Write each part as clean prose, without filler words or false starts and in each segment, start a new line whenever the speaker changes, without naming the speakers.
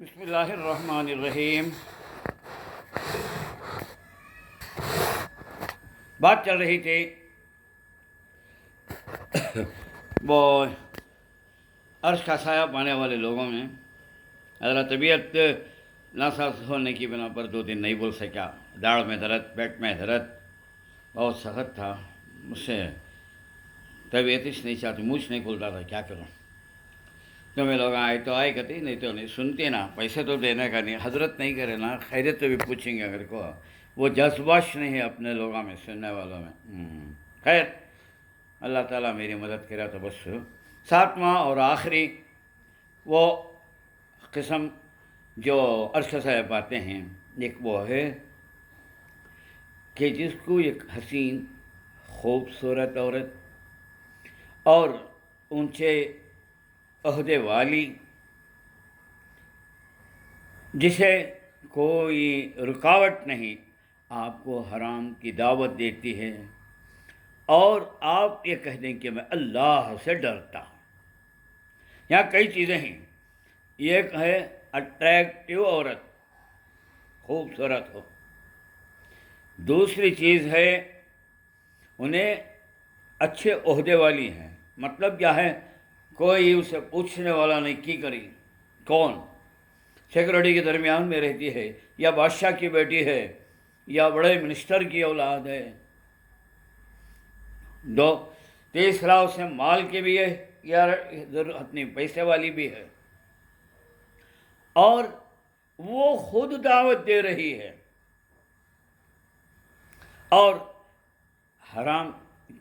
بسم اللہ الرحمن الرحیم۔ بات چل رہی تھی وہ عرش کا سایہ پانے والے لوگوں میں۔ ذرا طبیعت ناساز ہونے کی بنا پر 2 دن نہیں بول سکا، داڑھ میں درد، پیٹ میں درد بہت سخت تھا، مجھ سے طبیعت اس نہیں چاہتی، منہ نہیں کھلتا تھا، کیا کروں؟ تمہیں لوگ آئے تو آئے کہتے نہیں تو نہیں سنتے نا، پیسے تو دینے کا نہیں، حضرت نہیں کرے نا، خیریت تو بھی پوچھیں گے اگر کو، وہ جذباش نہیں ہے اپنے لوگوں میں، سننے والوں میں۔ خیر، اللہ تعالیٰ میری مدد کرا تو بس۔ 7واں اور آخری وہ قسم جو عرش کا سایہ پاتے ہیں، ایک وہ ہے کہ جس کو ایک حسین خوبصورت عورت اور اونچے عہدے والی، جسے کوئی رکاوٹ نہیں، آپ کو حرام کی دعوت دیتی ہے اور آپ یہ کہہ دیں کہ میں اللہ سے ڈرتا ہوں۔ یہاں کئی چیزیں ہیں، ایک ہے اٹریکٹیو عورت، خوبصورت ہو، دوسری چیز ہے انہیں اچھے عہدے والی ہیں، مطلب کیا ہے، کوئی اسے پوچھنے والا نہیں کی کری، کون سیکورٹی کے درمیان میں رہتی ہے، یا بادشاہ کی بیٹی ہے، یا بڑے منسٹر کی اولاد ہے، تیسرا اسے مال کی بھی ہے یا ضرورت نہیں، پیسے والی بھی ہے، اور وہ خود دعوت دے رہی ہے، اور حرام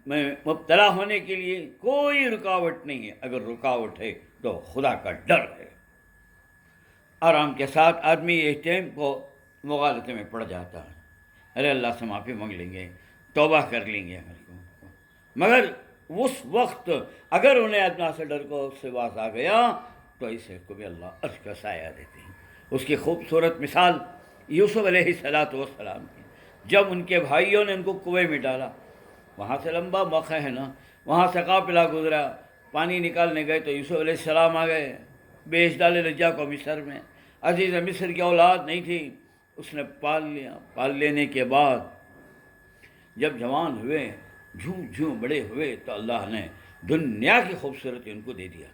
میں مبتلا ہونے کے لیے کوئی رکاوٹ نہیں ہے، اگر رکاوٹ ہے تو خدا کا ڈر ہے۔ آرام کے ساتھ آدمی اس ٹائم کو مغالطے میں پڑ جاتا ہے، ارے اللہ سے معافی مانگ لیں گے، توبہ کر لیں گے، مگر اس وقت اگر انہیں اللہ سے ڈر کو سے باز آ گیا تو اسے کو بھی اللہ عرش کا سایہ دیتے ہیں۔ اس کی خوبصورت مثال یوسف علیہ السلام کی، جب ان کے بھائیوں نے ان کو کنویں میں ڈالا، وہاں سے لمبا موقع ہے نا، وہاں سے قافلہ گزرا، پانی نکالنے گئے تو یوسف علیہ السلام آ گئے، بیچ ڈالے لجا کو مصر میں، عزیز مصر کی اولاد نہیں تھی، اس نے پال لیا، پال لینے کے بعد جب جوان ہوئے، جھوم بڑے ہوئے تو اللہ نے دنیا کی خوبصورتی ان کو دے دیا،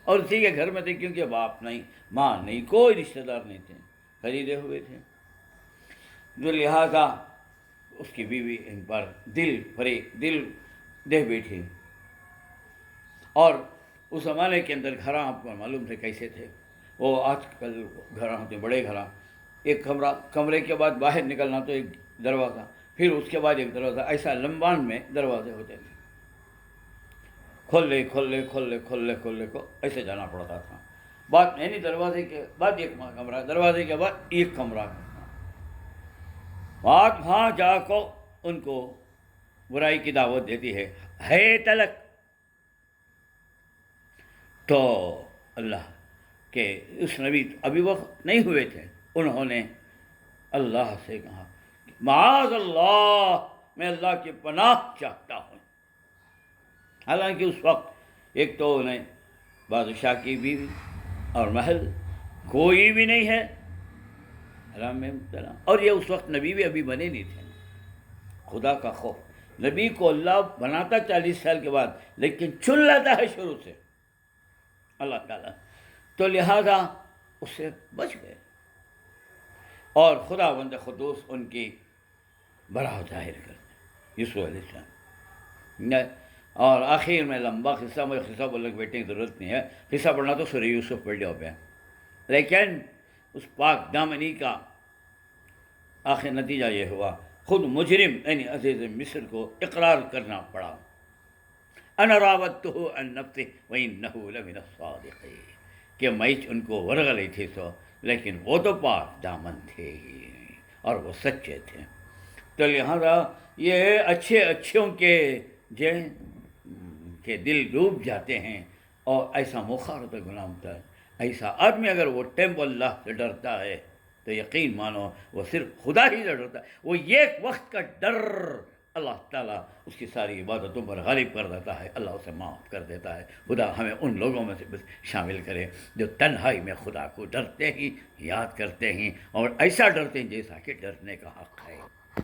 اور اسی کے گھر میں تھے، کیونکہ باپ نہیں، ماں نہیں، کوئی رشتہ دار نہیں تھے، خریدے ہوئے تھے، جو لہٰذا اس کی بیوی ان پر دل دے بیٹھی، اور اس زمانے کے اندر گھراں آپ کو معلوم تھے کیسے تھے، وہ آج کل گھراں ہوتے بڑے گھراں، ایک کمرے کے بعد باہر نکلنا تو ایک دروازہ، پھر اس کے بعد ایک دروازہ، ایسا لمبان میں دروازے ہوتے تھے، کھولے کو ایسے جانا پڑتا تھا، بعد یعنی دروازے کے بعد ایک کمرہ، دروازے کے بعد ایک کمرہ، وہاں جا کو ان کو برائی کی دعوت دیتی ہے تلک، تو اللہ کے اس نبی ابھی وقت نہیں ہوئے تھے، انہوں نے اللہ سے کہا معاذ اللہ، میں اللہ کی پناہ چاہتا ہوں، حالانکہ اس وقت ایک تو انہیں بادشاہ کی بیوی اور محل کوئی بھی نہیں ہے، حرام میں مبتلا، اور یہ اس وقت نبی بھی ابھی بنے نہیں تھے، خدا کا خوف، نبی کو اللہ بناتا 40 سال کے بعد، لیکن چن لیتا ہے شروع سے اللہ تعالیٰ، تو لہذا اس سے بچ گئے، اور خدا بند خدوس ان کی براہ ظاہر کرتے یوسف علیہ السلام، اور آخر میں لمبا قصہ، مجھے قصہ بولنے کی بیٹھنے کی ضرورت نہیں ہے، قصہ پڑھنا تو سورہ یوسف پڑھ لیا پہ، لیکن اس پاک دامنی کا آخر نتیجہ یہ ہوا، خود مجرم یعنی عزیز مصر کو اقرار کرنا پڑا، انا راودتہ عن نفسہ وانہ لمن الصادقین، کہ میں ان کو ورغ لی تھی سو، لیکن وہ تو پاک دامن تھے اور وہ سچے تھے، تو لہذا یہ اچھوں کے دل ڈوب جاتے ہیں، اور ایسا موقع ہوتا ہے گناہ ہوتا ہے، ایسا آدمی اگر وہ ٹائم اللہ سے ڈرتا ہے تو یقین مانو وہ صرف خدا ہی سے ڈرتا ہے، وہ ایک وقت کا ڈر اللہ تعالیٰ اس کی ساری عبادتوں پر غالب کر دیتا ہے، اللہ اسے معاف کر دیتا ہے۔ خدا ہمیں ان لوگوں میں سے بس شامل کرے جو تنہائی میں خدا کو ڈرتے ہیں، یاد کرتے ہیں، اور ایسا ڈرتے ہیں جیسا کہ ڈرنے کا حق ہے۔